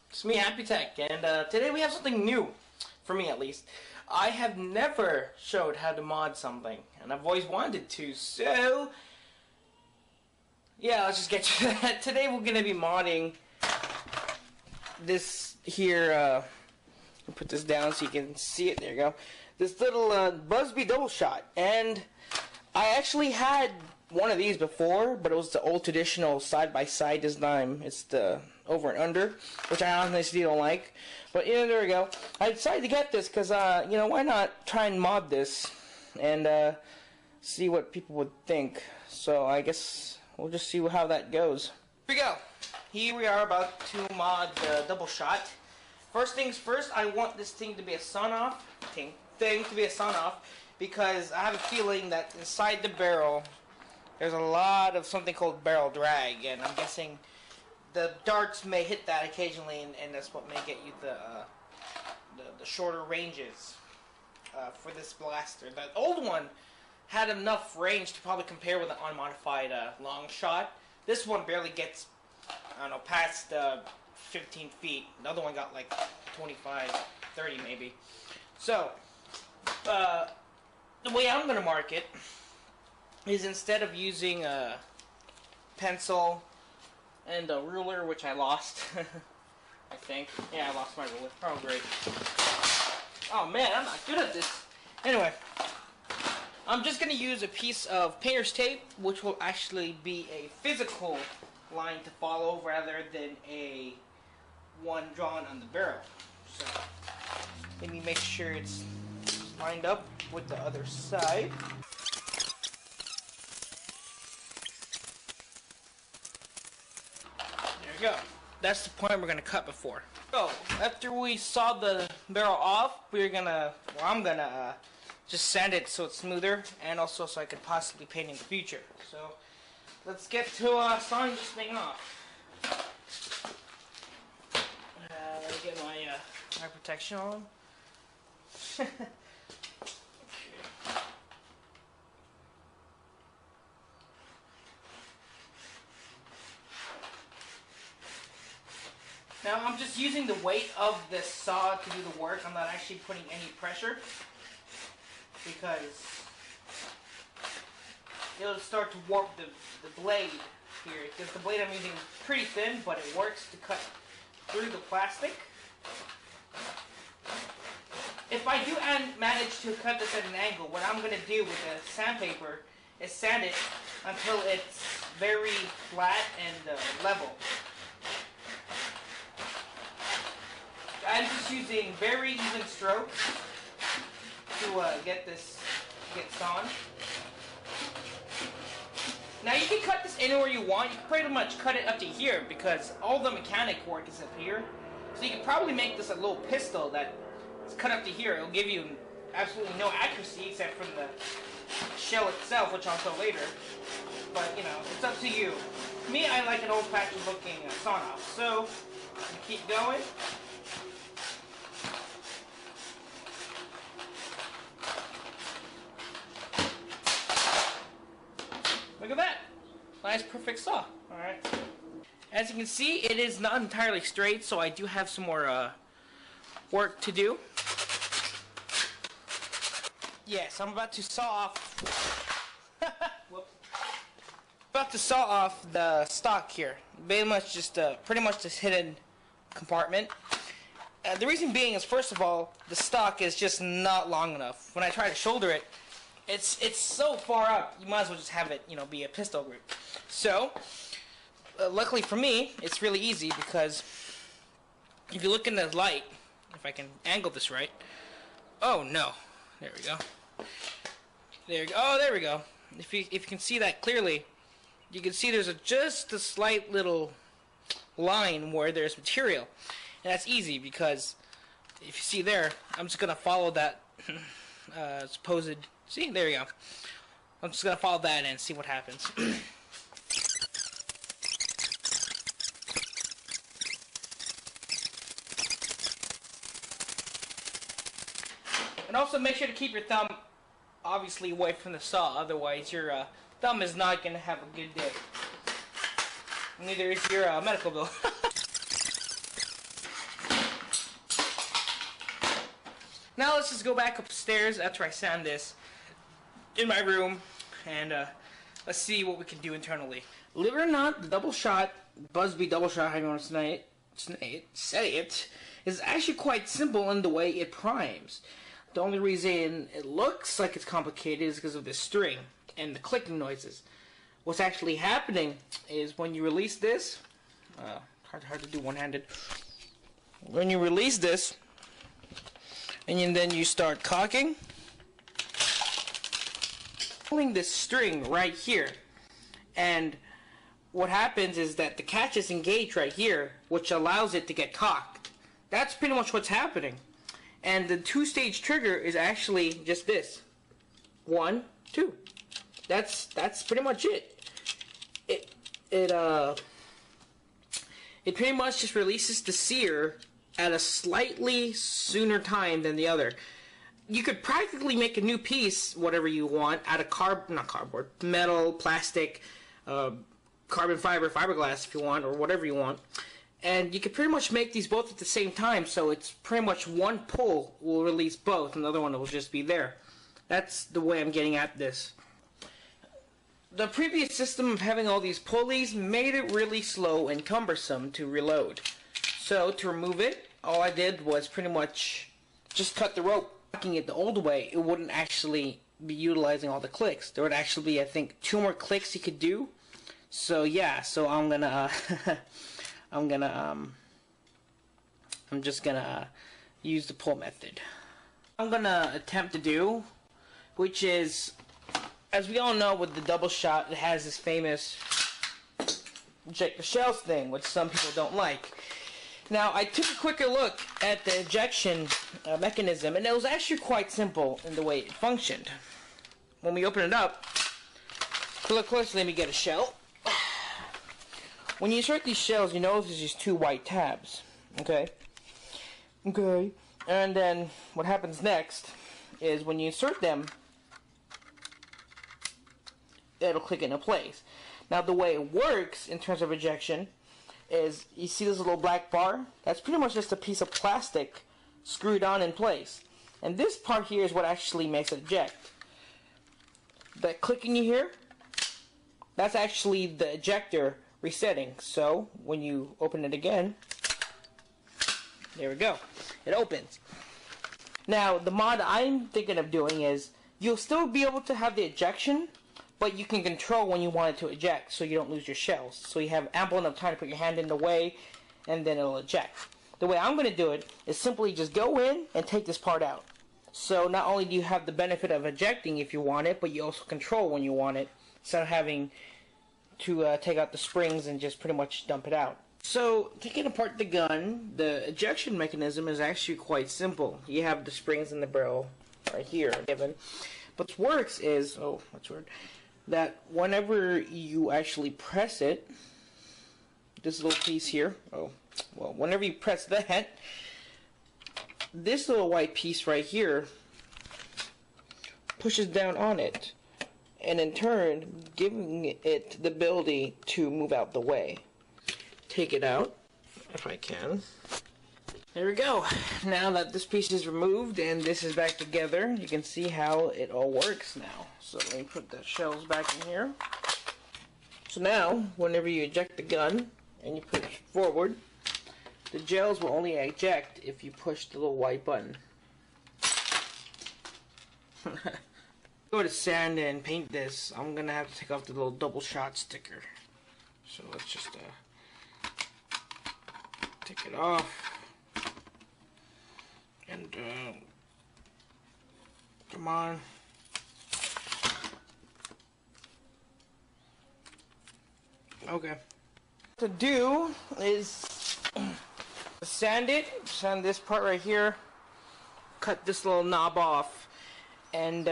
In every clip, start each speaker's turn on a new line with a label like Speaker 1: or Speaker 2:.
Speaker 1: It's me, Happy-Tec, and today we have something new, for me at least. I have never showed how to mod something, and I've always wanted to, so yeah, let's just get to that. Today we're going to be modding this here, I'll put this down so you can see it, there you go. This little Busby double shot, and I actually had one of these before, but it was the old traditional side-by-side design. It's the over and under, which I honestly don't like. But yeah, there we go. I decided to get this because, you know, why not try and mod this and see what people would think. So I guess we'll just see how that goes. Here we go. Here we are about to mod the double shot. First things first, I want this thing to be a son-off because I have a feeling that inside the barrel there's a lot of something called barrel drag, and I'm guessing the darts may hit that occasionally, and that's what may get you the shorter ranges for this blaster. The old one had enough range to probably compare with an unmodified long shot. This one barely gets, I don't know, past 15 feet. The other one got like 25, 30 maybe. So, the way I'm going to mark it is instead of using a pencil and a ruler, which I lost, I think. Yeah, I lost my ruler. Oh, great. Oh, man, I'm not good at this. Anyway, I'm just going to use a piece of painter's tape, which will actually be a physical line to follow rather than a one drawn on the barrel. So, let me make sure it's lined up with the other side. There we go. That's the point we're going to cut before. So, after we saw the barrel off, I'm gonna just sand it so it's smoother, and also so I could possibly paint in the future. So, let's get to sawing this thing off. Let me get my protection on. Now I'm just using the weight of the saw to do the work. I'm not actually putting any pressure because it'll start to warp the blade here. Because the blade I'm using is pretty thin, but it works to cut through the plastic. If I do manage to cut this at an angle, what I'm going to do with the sandpaper is sand it until it's very flat and level. I'm just using very even strokes to get sawn. Now you can cut this anywhere you want. You can pretty much cut it up to here because all the mechanic work is up here. So you can probably make this a little pistol that is cut up to here. It'll give you absolutely no accuracy except from the shell itself, which I'll show later. But you know, it's up to you. Me, I like an old-fashioned looking sawn-off. So you keep going. Look at that. Nice, perfect saw. Alright. As you can see, it is not entirely straight, so I do have some more work to do. Yes, I'm about to saw off. Whoops. About to saw off the stock here. Pretty much this hidden compartment. The reason being is, first of all, the stock is just not long enough. When I try to shoulder it, it's so far up, you might as well just have it, you know, be a pistol grip. So, luckily for me, it's really easy because if you look in the light, if I can angle this right, oh no, there we go. There we go. Oh, there we go. If you can see that clearly, you can see there's just a slight little line where there's material, and that's easy because if you see there, I'm just gonna follow that supposed. See, there you go. I'm just gonna follow that and see what happens. And also make sure to keep your thumb obviously away from the saw, otherwise your thumb is not gonna have a good day. Neither is your medical bill. Now let's just go back upstairs after I sand this in my room, and let's see what we can do internally. Believe it or not, the double shot, Busby double shot, how you want to say it, is actually quite simple in the way it primes. The only reason it looks like it's complicated is because of this string and the clicking noises. What's actually happening is when you release this, hard to do one-handed. When you release this, and then you start cocking, pulling this string right here, and what happens is that the catches engage right here, which allows it to get cocked. That's pretty much what's happening. And the two-stage trigger is actually just this. 1, 2. That's pretty much it. It pretty much just releases the sear at a slightly sooner time than the other. You could practically make a new piece, whatever you want, out of not cardboard, metal, plastic, carbon fiber, fiberglass if you want, or whatever you want. And you could pretty much make these both at the same time, so it's pretty much one pull will release both, and the other one will just be there. That's the way I'm getting at this. The previous system of having all these pulleys made it really slow and cumbersome to reload. So to remove it, all I did was pretty much just cut the rope. Making it the old way, it wouldn't actually be utilizing all the clicks. There would actually be, I think, 2 more clicks you could do. So yeah, so I'm just gonna use the pull method. I'm gonna attempt to do, which is, as we all know, with the double shot, it has this famous eject the shells thing, which some people don't like. Now, I took a quicker look at the ejection mechanism, and it was actually quite simple in the way it functioned. When we open it up, if you look closely, let me get a shell. When you insert these shells, you notice there's just 2 white tabs. Okay? Okay. And then what happens next is when you insert them, it'll click into place. Now, the way it works in terms of ejection is, you see this little black bar? That's pretty much just a piece of plastic screwed on in place. And this part here is what actually makes it eject. That clicking you hear, that's actually the ejector resetting. So when you open it again, there we go, it opens. Now the mod I'm thinking of doing is, you'll still be able to have the ejection, but you can control when you want it to eject, so you don't lose your shells. So you have ample enough time to put your hand in the way, and then it'll eject. The way I'm going to do it is simply just go in and take this part out. So not only do you have the benefit of ejecting if you want it, but you also control when you want it, instead of having to take out the springs and just pretty much dump it out. So, taking apart the gun, the ejection mechanism is actually quite simple. You have the springs in the barrel right here given. But what works is, oh, that's weird, that whenever you actually press it, this little piece here, oh, well, whenever you press that, this little white piece right here pushes down on it, and in turn, giving it the ability to move out the way. Take it out, if I can. There we go. Now that this piece is removed and this is back together, you can see how it all works now. So let me put the shells back in here. So now, whenever you eject the gun and you push forward, the gels will only eject if you push the little white button. Go to sand and paint this. I'm gonna have to take off the little double shot sticker. So let's just take it off. And come on. Okay. What to do is sand this part right here, cut this little knob off, and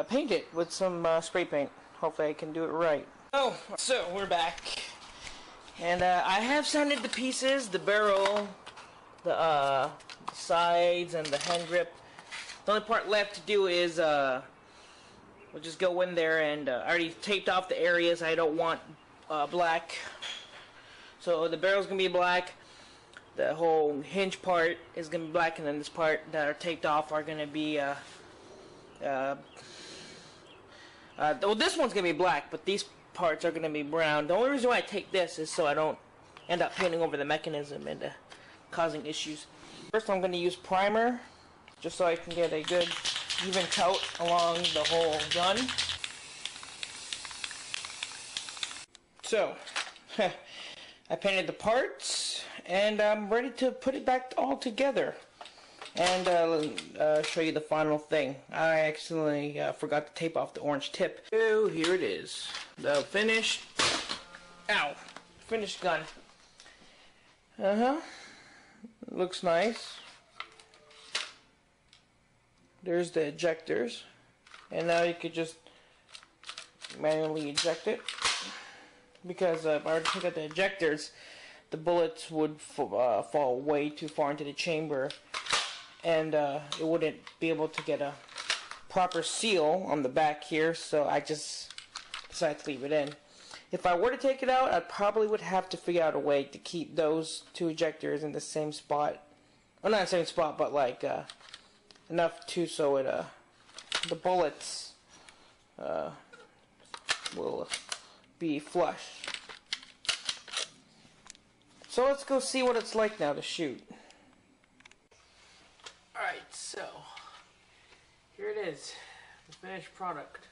Speaker 1: paint it with some spray paint. Hopefully I can do it right. Oh, so we're back. And I have sanded the pieces, the barrel, the sides, and the hand grip. The only part left to do is we'll just go in there, and I already taped off the areas I don't want black. So the barrel's gonna be black. The whole hinge part is gonna be black, and then this part that are taped off are gonna be well, this one's gonna be black, but these parts are gonna be brown. The only reason why I take this is so I don't end up painting over the mechanism and causing issues. First, I'm gonna use primer just so I can get a good even coat along the whole gun. So, I painted the parts, and I'm ready to put it back all together and show you the final thing. I accidentally forgot to tape off the orange tip. Oh, here it is. The finished, finished gun. Looks nice. There's the ejectors, and now you could just manually eject it, because if I were to take out the ejectors, the bullets would fall way too far into the chamber, and it wouldn't be able to get a proper seal on the back here, so I just decided to leave it in. If I were to take it out, I probably would have to figure out a way to keep those two ejectors in the same spot. Well, not the same spot, but like enough to so it the bullets will be flush. So let's go see what it's like now to shoot. Alright, so here it is, the finished product.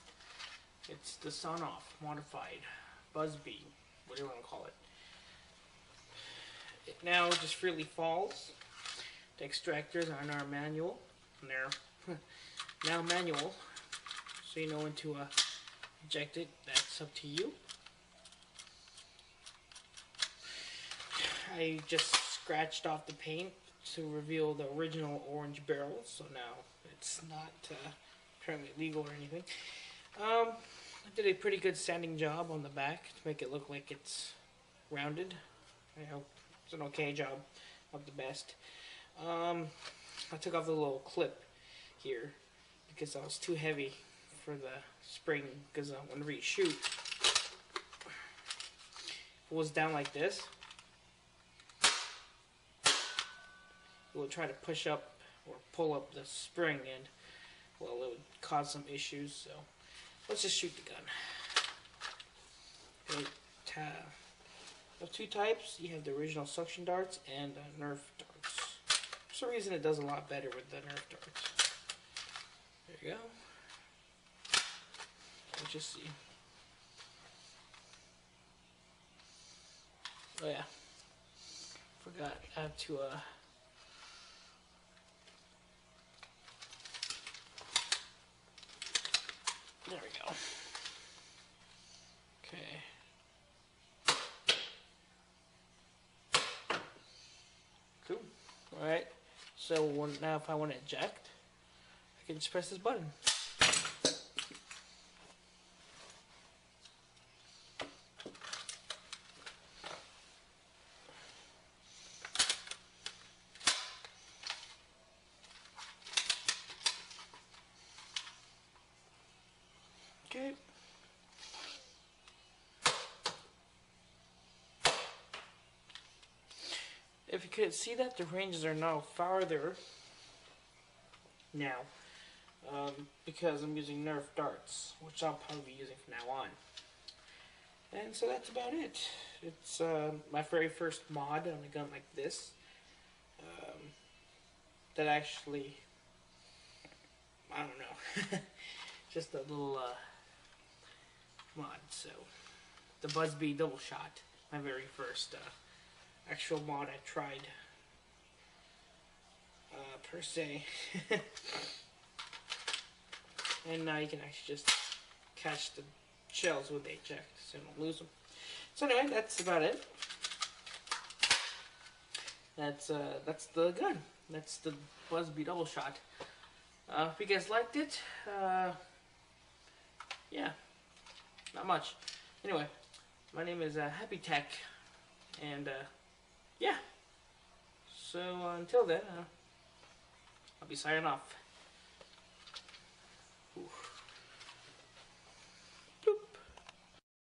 Speaker 1: It's the Son-Off modified Busby, whatever you want to call it. It now just freely falls. The extractors are now manual, and they're now manual, so you know when to eject it. That's up to you. I just scratched off the paint to reveal the original orange barrel, so now it's not apparently legal or anything. I did a pretty good sanding job on the back to make it look like it's rounded. I hope it's an okay job, not the best. I took off the little clip here because that was too heavy for the spring, because whenever you shoot, if it was down like this, it would try to push up or pull up the spring, and well, it would cause some issues. So let's just shoot the gun. There's two types. You have the original suction darts and Nerf darts. For some reason it does a lot better with the Nerf darts. There you go. Let's just see. Oh yeah, forgot I have to there we go. Okay. Cool. Alright. So now if I want to eject, I can just press this button. Okay. If you could see that the ranges are now farther now, because I'm using Nerf darts, which I'll probably be using from now on. And so that's about it. It's my very first mod on a gun like this. That actually, I don't know, just a little mod. So the Busby double shot, my very first actual mod I tried per se. And now you can actually just catch the shells when they eject, so you don't lose them. So anyway, that's about it. That's the gun. That's the Busby double shot. If you guys liked it, yeah, not much. Anyway, my name is Happy-Tec, and yeah. So until then, I'll be signing off.